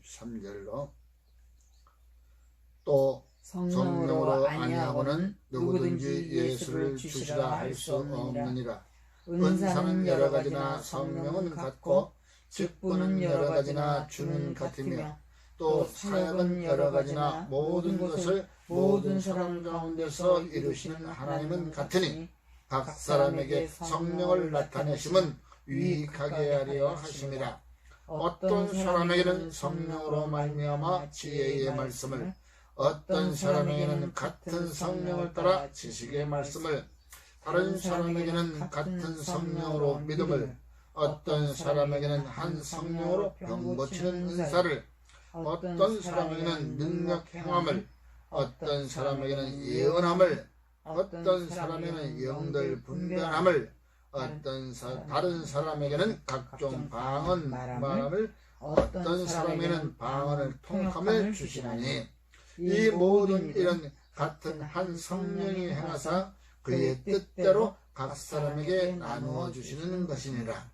13절로 또 성령으로 아니하고는 누구든지 예수를 주시라 할 수 없느니라. 은사는 여러 가지나 성령은 같고 직분은 여러 가지나 주는 같으며 또 사역은 여러 가지나 모든 것을 모든 사람 가운데서 이루시는 하나님은 같으니 각 사람에게 성령을 나타내심은 유익하게 하려 하심이라. 어떤 사람에게는 성령으로 말미암아 지혜의 말씀을, 어떤 사람에게는 같은 성령을 따라 지식의 말씀을, 다른 사람에게는 같은 성령으로 믿음을, 어떤 사람에게는 한 성령으로 병 고치는 은사를, 어떤 사람에게는 능력 행함을, 어떤 사람에게는 예언함을, 어떤 사람에게는 영들 분별함을, 다른 사람에게는 각종 방언 말함을, 어떤 사람에게는 방언을 통함을 주시나니 이 모든 일은 같은 한 성령이 행하사 그의 뜻대로 각 사람에게 나누어 주시는 것이니라.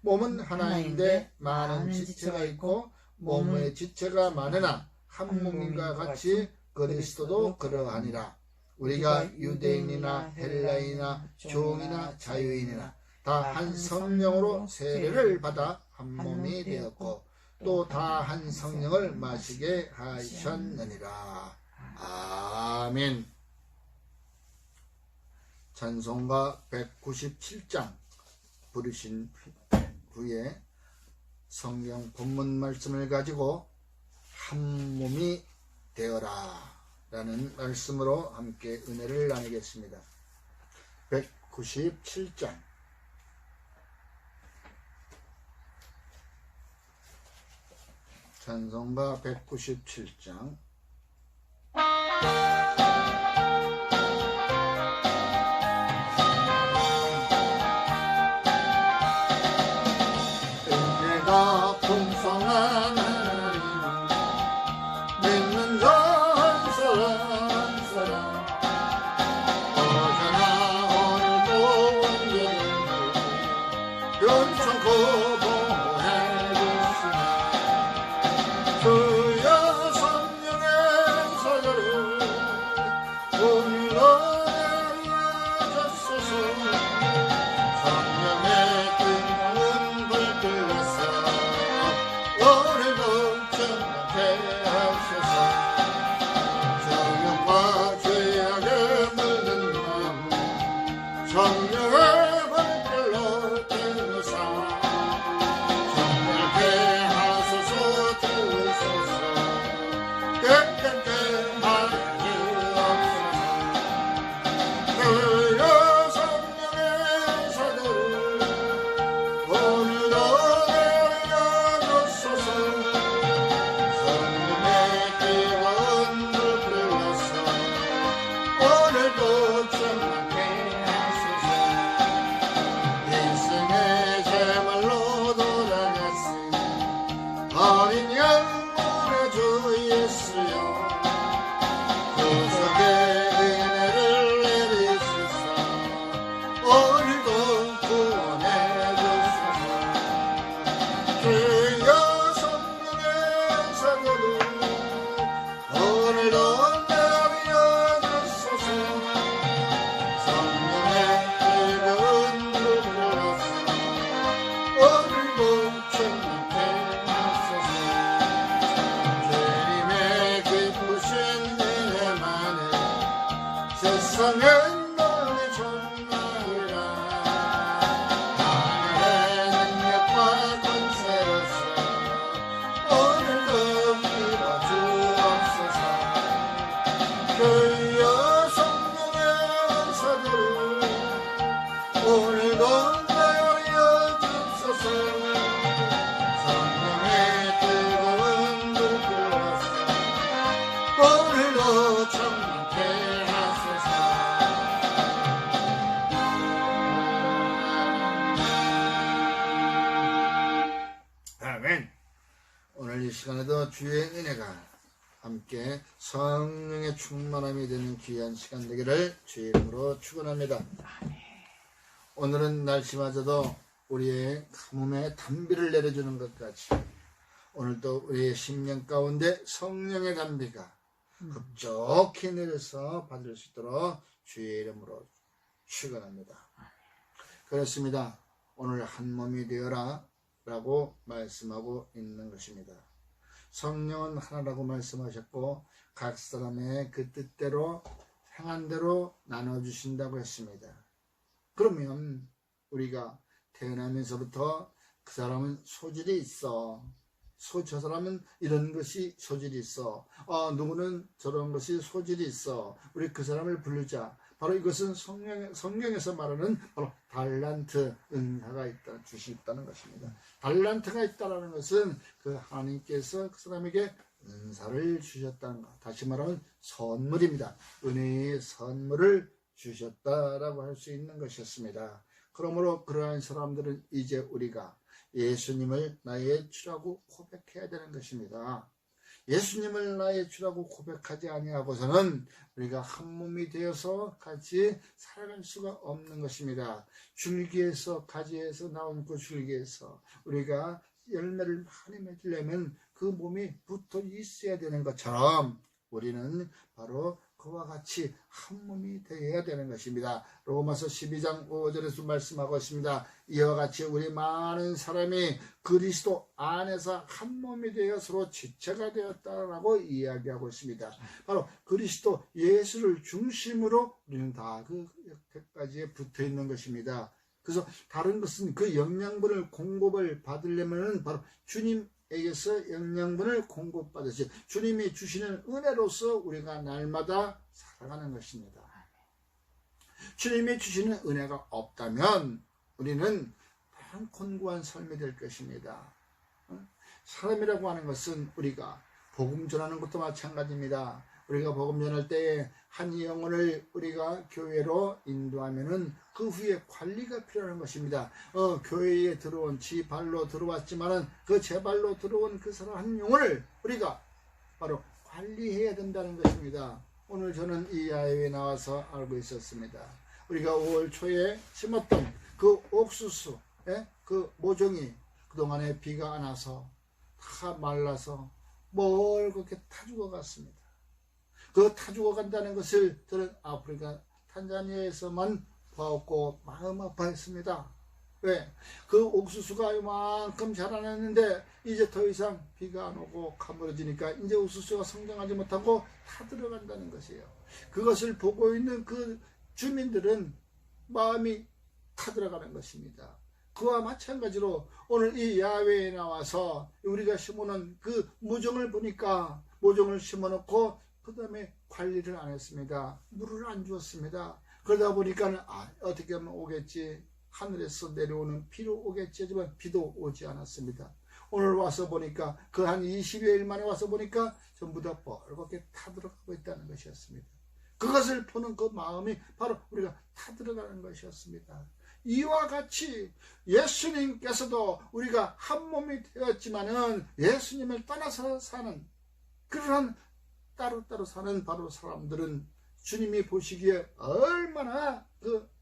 몸은 하나인데 많은 지체가 있고 몸의 지체가 많으나 한 몸인가 같이 그리스도도 그러하니라. 우리가 유대인이나 헬라인이나 종이나 자유인이나 다 한 성령으로 세례를 받아 한 몸이 되었고 또 다 한 성령을 마시게 하셨느니라. 아멘. 찬송가 197장 부르신 후에 성경 본문 말씀을 가지고 한 몸이 되어라 라는 말씀으로 함께 은혜를 나누겠습니다. 197장 찬송가 197장 은혜가 풍성한 하나님 믿는 한 사람 어제나 오늘도 언제든지 변천코 주여 성령의 사자로 오늘도 내려주소서. 성령의 뜨거운 불길에서 오늘도 정하게 하소서. 정욕과 죄악에 물든 마음 성령의 불길로 뜨면서 어린 양문의 주 예수여 구속의 은혜를 내리시사 오늘도 구원해 주소서. 주여 성령의 사도를 오늘도 내려 주소서. 성령의 뜨거운 불로서 오늘도 충만케 세상은 널리 존나이라. 하늘의 능력과 권세로서 오늘도 믿어 주옵소서. 주여 성령의 사도를 오늘도 내려 주소서. 성령의 뜨거운 불길로서 오늘도 충만케 오늘 이 시간에도 주의 은혜가 함께 성령의 충만함이 되는 귀한 시간 되기를 주의 이름으로 축원합니다. 오늘은 날씨마저도 우리의 가뭄에 단비를 내려주는 것 같이 오늘도 우리의 심령 가운데 성령의 담비가 급속히 내려서 받을 수 있도록 주의 이름으로 축원합니다. 그렇습니다. 오늘 한 몸이 되어라 라고 말씀하고 있는 것입니다. 성령은 하나라고 말씀하셨고 각 사람의 그 뜻대로 행한 대로 나눠주신다고 했습니다. 그러면 우리가 태어나면서부터 그 사람은 소질이 있어. 저 사람은 이런 것이 소질이 있어. 누구는 저런 것이 소질이 있어. 우리 그 사람을 부르자. 바로 이것은 성경에서 말하는 바로 달란트, 은사가 있다, 주셨다는 것입니다. 달란트가 있다는 것은 그 하나님께서 그 사람에게 은사를 주셨다는 것. 다시 말하면 선물입니다. 은혜의 선물을 주셨다라고 할 수 있는 것이었습니다. 그러므로 그러한 사람들은 이제 우리가 예수님을 나의 주라고 고백해야 되는 것입니다. 예수님을 나의 주라고 고백하지 아니하고서는 우리가 한 몸이 되어서 같이 살아갈 수가 없는 것입니다. 줄기에서 가지에서 나온 그 줄기에서 우리가 열매를 많이 맺으려면 그 몸이 붙어 있어야 되는 것처럼 우리는 바로 그와 같이 한 몸이 되어야 되는 것입니다. 로마서 12장 5절에서 말씀하고 있습니다. 이와 같이 우리 많은 사람이 그리스도 안에서 한 몸이 되어 서로 지체가 되었다라고 이야기하고 있습니다. 바로 그리스도 예수를 중심으로 우리는 다 그 옆에까지 붙어 있는 것입니다. 그래서 다른 것은 그 영양분을 공급을 받으려면 바로 주님에게서 영양분을 공급받으시 주님이 주시는 은혜로서 우리가 날마다 살아가는 것입니다. 주님이 주시는 은혜가 없다면 우리는 다른 곤고한 삶이 될 것입니다. 사람이라고 하는 것은 우리가 복음 전하는 것도 마찬가지입니다. 우리가 복음 전할 때에 한 영혼을 우리가 교회로 인도하면은 그 후에 관리가 필요한 것입니다. 교회에 들어온 지 발로 들어왔지만은 그 제 발로 들어온 그 사람 한 영혼을 우리가 바로 관리해야 된다는 것입니다. 오늘 저는 이 야외에 나와서 알고 있었습니다. 우리가 5월 초에 심었던 그 옥수수, 그 모종이 그동안에 비가 안 와서 다 말라서 뭘 그렇게 타 죽어갔습니다. 그 타 죽어간다는 것을 저는 아프리카 탄자니아에서만 보았고 마음 아파했습니다. 왜? 그 옥수수가 이만큼 자라났는데 이제 더 이상 비가 안 오고 가물어지니까 이제 옥수수가 성장하지 못하고 타 들어간다는 것이에요. 그것을 보고 있는 그 주민들은 마음이 타 들어가는 것입니다. 그와 마찬가지로 오늘 이 야외에 나와서 우리가 심어놓은 그 모종을 보니까 모종을 심어놓고 그 다음에 관리를 안 했습니다. 물을 안 주었습니다. 그러다 보니까 어떻게 하면 오겠지. 하늘에서 내려오는 비로 오겠지 하지만 비도 오지 않았습니다. 오늘 와서 보니까 그 한 20여일 만에 와서 보니까 전부 다 뻘겋게 타들어가고 있다는 것이었습니다. 그것을 보는 그 마음이 바로 우리가 타들어가는 것이었습니다. 이와 같이 예수님께서도 우리가 한 몸이 되었지만은 예수님을 떠나서 사는 그러한 따로따로 사는 바로 사람들은 주님이 보시기에 얼마나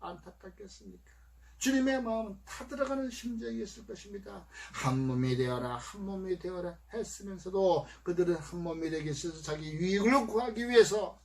안타깝겠습니까? 주님의 마음은 타들어가는 심정이 있을 것입니다. 한 몸이 되어라 한 몸이 되어라 했으면서도 그들은 한 몸이 되기 위해서 자기 유익을 구하기 위해서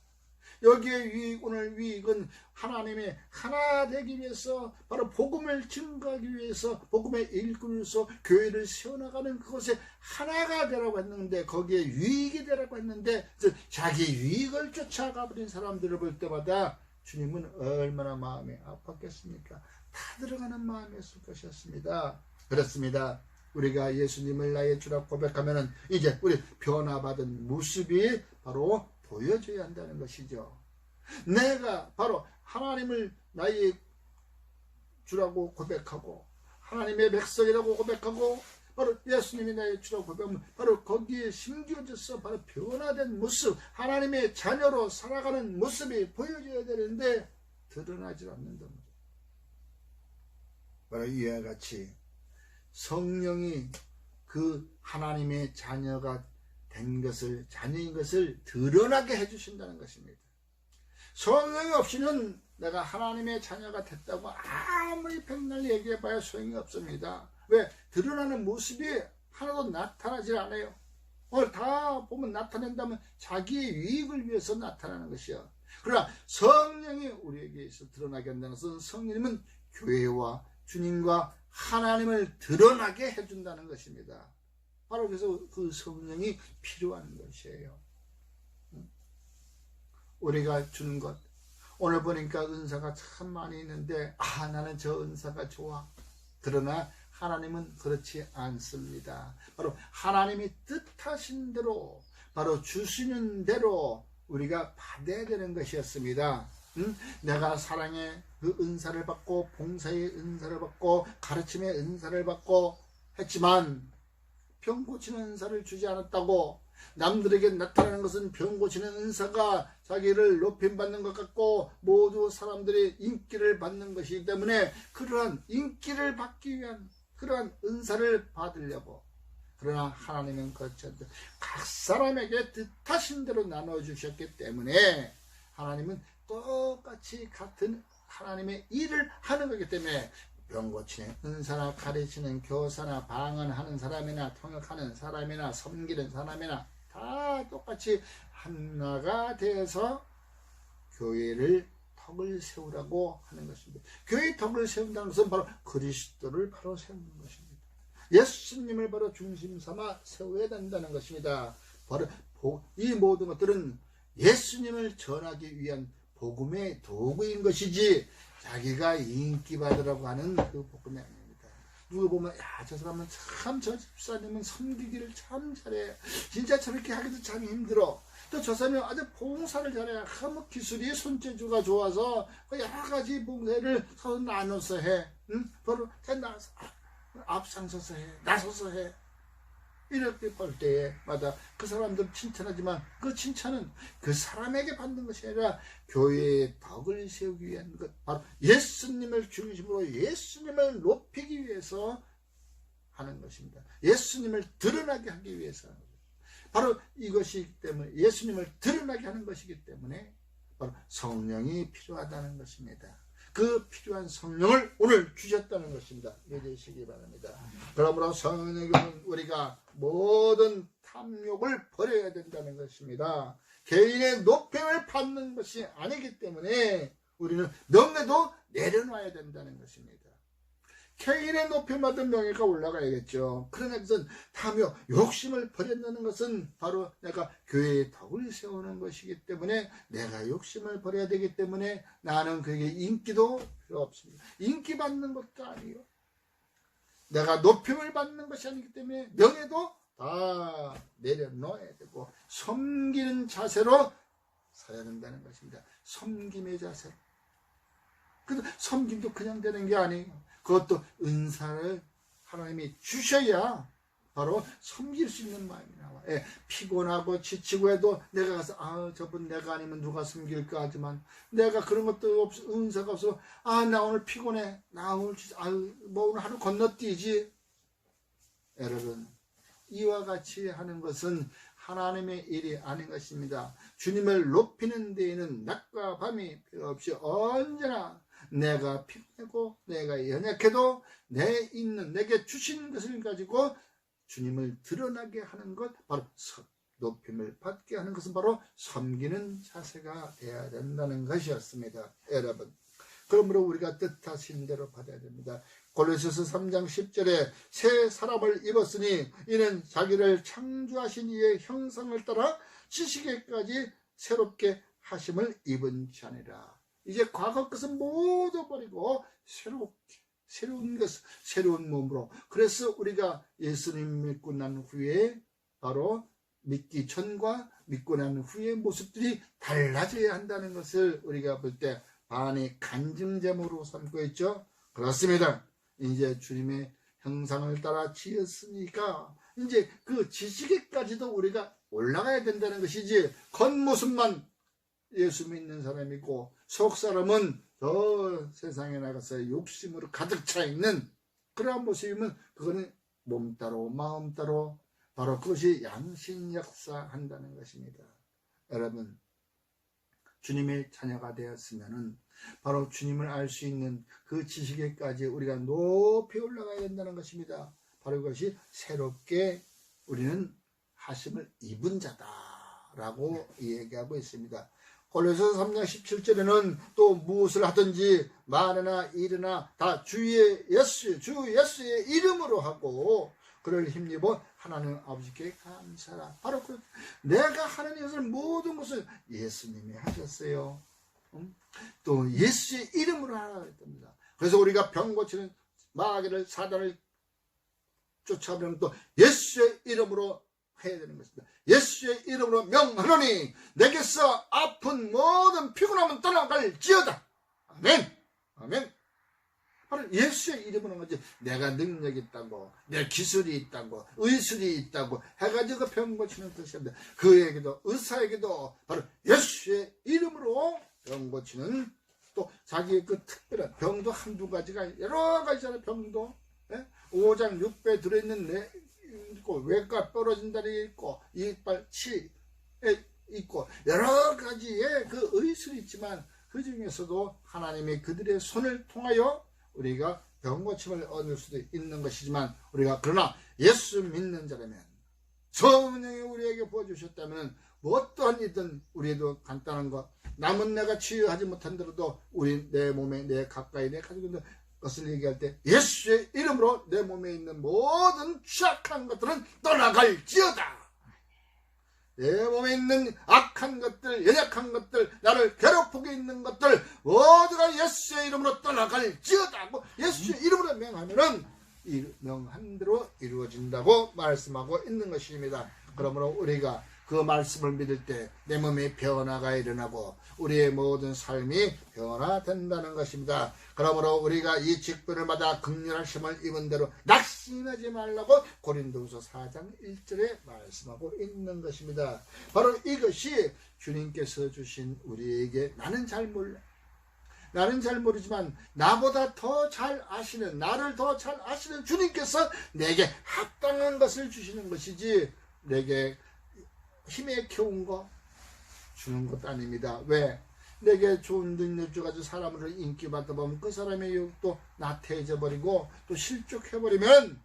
여기에 오늘 유익은 하나님의 하나 되기 위해서 바로 복음을 증거하기 위해서 복음의 일꾼으로서 교회를 세워나가는 그것에 하나가 되라고 했는데 거기에 유익이 되라고 했는데 자기 유익을 쫓아가버린 사람들을 볼 때마다 주님은 얼마나 마음이 아팠겠습니까? 다 들어가는 마음이었을 것이었습니다. 그렇습니다. 우리가 예수님을 나의 주라 고백하면 이제 우리 변화받은 모습이 바로 보여줘야 한다는 것이죠. 내가 바로 하나님을 나의 주라고 고백하고 하나님의 백성이라고 고백하고 바로 예수님이 나의 주라고 고백하면 바로 거기에 심겨져서 바로 변화된 모습 하나님의 자녀로 살아가는 모습이 보여져야 되는데 드러나지 않는다. 바로 이와 같이 성령이 그 하나님의 자녀가 된 것을 자녀인 것을 드러나게 해주신다는 것입니다. 성령이 없이는 내가 하나님의 자녀가 됐다고 아무리 백날 얘기해봐야 소용이 없습니다. 왜? 드러나는 모습이 하나도 나타나질 않아요. 오늘 다 보면 나타낸다면 자기의 유익을 위해서 나타나는 것이야. 그러나 성령이 우리에게서 드러나게 한다는 것은 성령님은 교회와 주님과 하나님을 드러나게 해준다는 것입니다. 바로 그래서 그 성령이 필요한 것이에요. 우리가 주는 것, 오늘 보니까 은사가 참 많이 있는데 나는 저 은사가 좋아. 그러나 하나님은 그렇지 않습니다. 바로 하나님이 뜻하신 대로, 바로 주시는 대로 우리가 받아야 되는 것이었습니다. 내가 사랑의 그 은사를 받고 봉사의 은사를 받고 가르침의 은사를 받고 했지만 병 고치는 은사를 주지 않았다고, 남들에게 나타나는 것은 병 고치는 은사가 자기를 높임받는 것 같고 모두 사람들의 인기를 받는 것이기 때문에 그러한 인기를 받기 위한 그러한 은사를 받으려고, 그러나 하나님은 그렇지 않다. 각 사람에게 뜻하신 대로 나눠주셨기 때문에 하나님은 똑같이 같은 하나님의 일을 하는 거기 때문에 병 고치는 은사나 가르치는 교사나 방언하는 사람이나 통역하는 사람이나 섬기는 사람이나 다 똑같이 하나가 되어서 교회를 덕을 세우라고 하는 것입니다. 교회의 덕을 세운다는 것은 바로 그리스도를 바로 세우는 것입니다. 예수님을 바로 중심 삼아 세워야 된다는 것입니다. 바로 이 모든 것들은 예수님을 전하기 위한 복음의 도구인 것이지 자기가 인기 받으라고 하는 그 복음이 아닙니다. 누구 보면 저 사람은 참, 저 집사님은 섬기기를 참 잘해. 진짜 저렇게 하기도 참 힘들어. 또 저 사람은 아주 봉사를 잘해. 뭐 기술이 손재주가 좋아서 여러 가지 봉사를 서로 나눠서 해. 바로 앞장서서 해. 나서서 해. 이렇게 볼 때마다 그 사람들 칭찬하지만 그 칭찬은 그 사람에게 받는 것이 아니라 교회의 덕을 세우기 위한 것, 바로 예수님을 중심으로 예수님을 높이기 위해서 하는 것입니다. 예수님을 드러나게 하기 위해서 하는 것입니다. 바로 이것이기 때문에, 예수님을 드러나게 하는 것이기 때문에 바로 성령이 필요하다는 것입니다. 그 필요한 성령을 오늘 주셨다는 것입니다. 믿으시기 바랍니다. 그러므로 성령은 우리가 모든 탐욕을 버려야 된다는 것입니다. 개인의 높임을 받는 것이 아니기 때문에 우리는 명예도 내려놔야 된다는 것입니다. 개인의 높임 받은 명예가 올라가야겠죠. 그러나 그것은 탐욕, 욕심을 버린다는 것은 바로 내가 교회의 덕을 세우는 것이기 때문에 내가 욕심을 버려야 되기 때문에 나는 그에게 인기도 필요 없습니다. 인기 받는 것도 아니요. 내가 높임을 받는 것이 아니기 때문에 명예도 다 내려놓아야 되고 섬기는 자세로 서야 된다는 것입니다. 섬김의 자세. 근데 섬김도 그냥 되는 게 아니에요. 그것도 은사를 하나님이 주셔야 바로 섬길 수 있는 마음이 나와. 피곤하고 지치고 해도 내가 가서 저분 내가 아니면 누가 섬길까 하지만 내가 그런 것도 은사가 없어. 나 오늘 피곤해. 나 오늘 뭐 오늘 하루 건너뛰지. 여러분, 이와 같이 하는 것은 하나님의 일이 아닌 것입니다. 주님을 높이는 데에는 낮과 밤이 필요 없이 언제나 내가 피곤하고 내가 연약해도 내게 주신 것을 가지고 주님을 드러나게 하는 것, 바로 높임을 받게 하는 것은 바로 섬기는 자세가 되어야 된다는 것이었습니다. 여러분, 그러므로 우리가 뜻하신 대로 받아야 됩니다. 골로새서 3장 10절에 새 사람을 입었으니 이는 자기를 창조하신 이의 형상을 따라 지식에까지 새롭게 하심을 입은 자니라. 이제 과거 것은 모두 버리고 새로운 것, 새로운 몸으로. 그래서 우리가 예수님 믿고 난 후에 바로 믿기 전과 믿고 난 후의 모습들이 달라져야 한다는 것을 우리가 볼 때 반의 간증제물로 삼고 있죠. 그렇습니다. 이제 주님의 형상을 따라 지었으니까 이제 그 지식에까지도 우리가 올라가야 된다는 것이지, 겉모습만 예수 믿는 사람이고 속 사람은 저 세상에 나가서 욕심으로 가득 차 있는 그러한 모습이면 그거는 몸 따로 마음 따로 바로 그것이 양심역사한다는 것입니다. 여러분, 주님의 자녀가 되었으면은 바로 주님을 알 수 있는 그 지식에까지 우리가 높이 올라가야 된다는 것입니다. 바로 이것이 새롭게 우리는 하심을 입은 자다라고 얘기하고 있습니다. 골로새서 3장 17절에는 또 무엇을 하든지 말이나 일이나 다 주 예수의 이름으로 하고 그를 힘입어 하나님 아버지께 감사라. 바로 내가 하는 것을 모든 것을 예수님이 하셨어요. 또 예수의 이름으로 하라 했답니다. 그래서 우리가 병 고치는 마귀를 사단을 쫓아버리면 또 예수의 이름으로 해야 되는 것입니다. 예수의 이름으로 명하노니 내게서 아픈 모든 피곤함은 떠나갈지어다. 아멘. 아멘. 바로 예수의 이름으로 하는 거지. 내가 능력이 있다고, 내 기술이 있다고, 의술이 있다고 해가지고 병 고치는 뜻이 아닙니다. 그에게도, 의사에게도 바로 예수의 이름으로 병 고치는, 또 자기의 그 특별한 병도 한두 가지가 여러 가지잖아요. 병도 5장 6배 들어있는 있고, 외과 떨어진 다리 있고, 이빨 치에 있고, 여러 가지의 그 의술이 있지만 그 중에서도 하나님이 그들의 손을 통하여 우리가 병고침을 얻을 수도 있는 것이지만, 우리가 그러나 예수 믿는 자라면, 성령이 우리에게 부어주셨다면 뭐 어떠한 일든 우리도 간단한 것, 남은 내가 치유하지 못한다라도 우리 내 몸에, 내 가까이, 내 가지고 있는 것을 얘기할 때 예수의 이름으로 내 몸에 있는 모든 취약한 것들은 떠나갈지어다. 내 몸에 있는 악한 것들, 연약한 것들, 나를 괴롭히고 있는 것들 모두가 예수의 이름으로 떠나갈지어다. 예수의 이름으로 명하면은 명한 대로 이루어진다고 말씀하고 있는 것입니다. 그러므로 우리가 그 말씀을 믿을 때 내 몸에 변화가 일어나고 우리의 모든 삶이 변화된다는 것입니다. 그러므로 우리가 이 직분을 받아 긍휼하심을 입은 대로 낙심하지 말라고 고린도후서 4장 1절에 말씀하고 있는 것입니다. 바로 이것이 주님께서 주신 우리에게, 나는 잘 모르지만 나보다 더 잘 아시는, 나를 더 잘 아시는 주님께서 내게 합당한 것을 주시는 것이지 내게 힘에 겨운 거 주는 것도 아닙니다. 왜? 내게 좋은 능력 줘가지고 사람을 인기받다 보면 그 사람의 욕도 나태해져 버리고 또 실족해버리면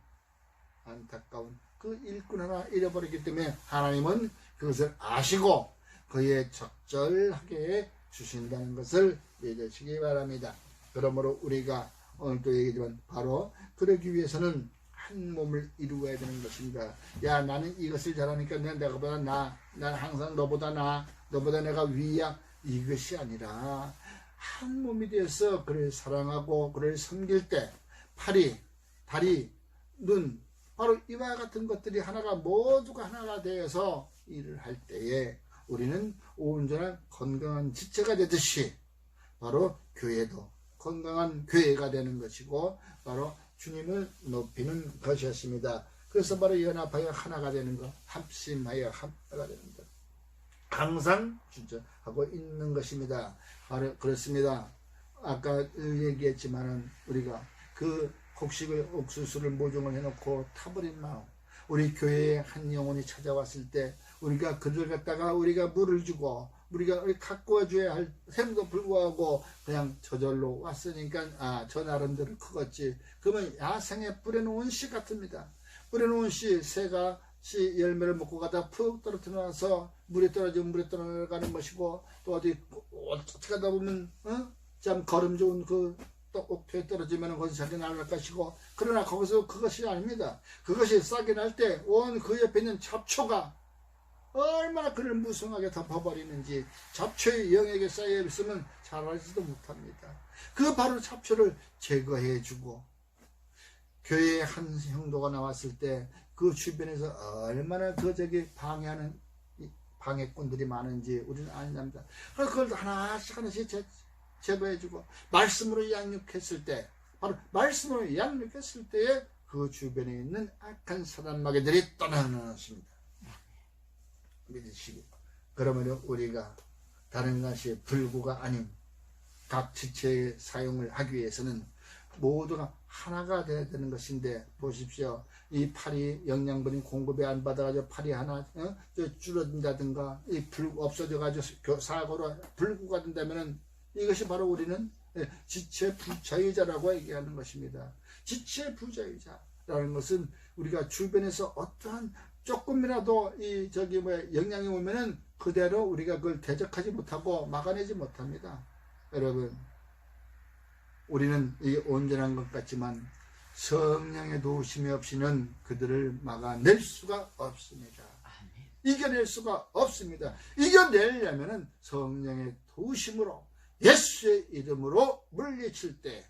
안타까운 그 일꾼 하나 잃어버리기 때문에 하나님은 그것을 아시고 그에 적절하게 주신다는 것을 믿으시기 바랍니다. 그러므로 우리가 오늘도 얘기지만 바로 그러기 위해서는 한 몸을 이루어야 되는 것입니다. 야, 나는 이것을 잘하니까 내가보다 난 항상 너보다 너보다 내가 위야, 이것이 아니라 한 몸이 되어서 그를 사랑하고 그를 섬길 때 팔이, 다리, 눈, 바로 이와 같은 것들이 하나가 모두가 하나가 되어서 일을 할 때에 우리는 온전한 건강한 지체가 되듯이 바로 교회도 건강한 교회가 되는 것이고 바로 주님을 높이는 것이었습니다. 그래서 바로 연합하여 하나가 되는 것, 합심하여 하나가 되는 것, 항상 주저하고 있는 것입니다. 바로 그렇습니다. 아까 얘기했지만은 우리가 그 곡식을 옥수수를 모종을 해놓고 타버린 마음, 우리 교회에 한 영혼이 찾아왔을 때 우리가 그들 갖다가 우리가 물을 주고 우리가 가꾸어 줘야 할 셈도 불구하고 그냥 저절로 왔으니까 저 나름대로 크겠지. 그러면 야생에 뿌려놓은 씨 같습니다. 뿌려놓은 씨, 새가 씨 열매를 먹고 가다 푹 떨어뜨려서 물에 떨어지면 물에 떨어가는 것이고, 또 어떻게 가다 보면 참 걸음 좋은 그 옥토에 떨어지면 거기서 자기 날아갈 것이고, 그러나 거기서 그것이 아닙니다. 그것이 싹이 날 때 온 그 옆에 있는 잡초가 얼마나 그를 무성하게 덮어버리는지, 잡초의 영역에 쌓여 있으면 자라지도 못합니다. 그 바로 잡초를 제거해주고, 교회에 한 형도가 나왔을 때 그 주변에서 얼마나 방해하는 방해꾼들이 많은지 우리는 아닙니다. 그래서 그걸 하나씩 제거해주고, 말씀으로 양육했을 때, 바로 말씀으로 양육했을 때에 그 주변에 있는 악한 사단 마귀들이 떠나는 것입니다. 믿으시기. 그러면 우리가 다른 것이 불구가 아닌 각 지체의 사용을 하기 위해서는 모두가 하나가 되어야 되는 것인데, 보십시오. 이 팔이 영양분이 공급이 안 받아가지고 팔이 하나 줄어든다든가 없어져가지고 사고로 불구가 된다면은 이것이 바로 우리는 지체 부자유자라고 얘기하는 것입니다. 지체 부자유자. 라는 것은 우리가 주변에서 어떠한 조금이라도 영향이 오면은 그대로 우리가 그걸 대적하지 못하고 막아내지 못합니다. 여러분, 우리는 이게 온전한 것 같지만 성령의 도우심이 없이는 그들을 막아낼 수가 없습니다. 이겨낼 수가 없습니다. 이겨내려면은 성령의 도우심으로 예수의 이름으로 물리칠 때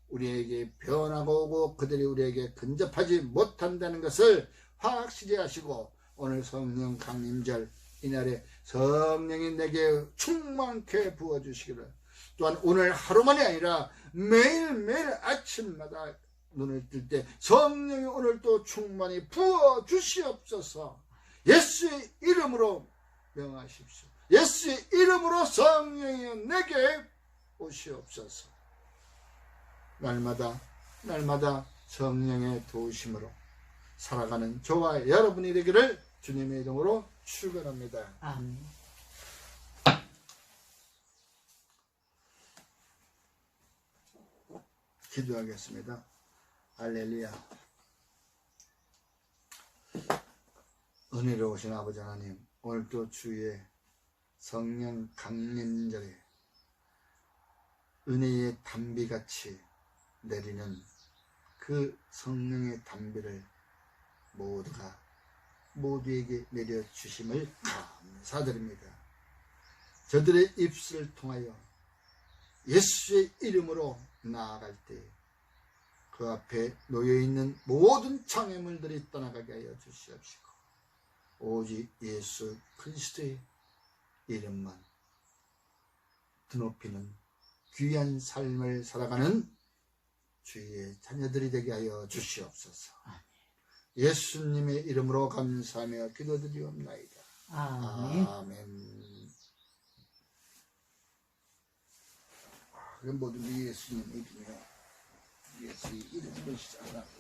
우리에게 변화가 오고 그들이 우리에게 근접하지 못한다는 것을 확실히 하시고, 오늘 성령 강림절 이날에 성령이 내게 충만케 부어주시기를, 또한 오늘 하루만이 아니라 매일매일 아침마다 눈을 뜰 때 성령이 오늘 또 충만히 부어주시옵소서. 예수의 이름으로 명하십시오. 예수의 이름으로 성령이 내게 오시옵소서. 날마다 성령의 도우심으로 살아가는 저와 여러분이 되기를 주님의 이름으로 축원합니다. 아멘. 기도하겠습니다. 할렐루야. 은혜로우신 아버지 하나님, 오늘도 주의 성령 강림절에 은혜의 담비같이 내리는 그 성령의 담비를 모두에게 내려주심을 감사드립니다. 저들의 입술을 통하여 예수의 이름으로 나아갈 때 그 앞에 놓여있는 모든 장애물들이 떠나가게 하여 주시옵시고, 오직 예수 그리스도의 이름만 드높이는 귀한 삶을 살아가는 주의 자녀들이 되게 하여 주시옵소서. 예수님의 이름으로 감사하며 기도드리옵나이다. 아멘. 아멘. 모든 예수님의 이름이요. 예수의 이름으로 시작하라.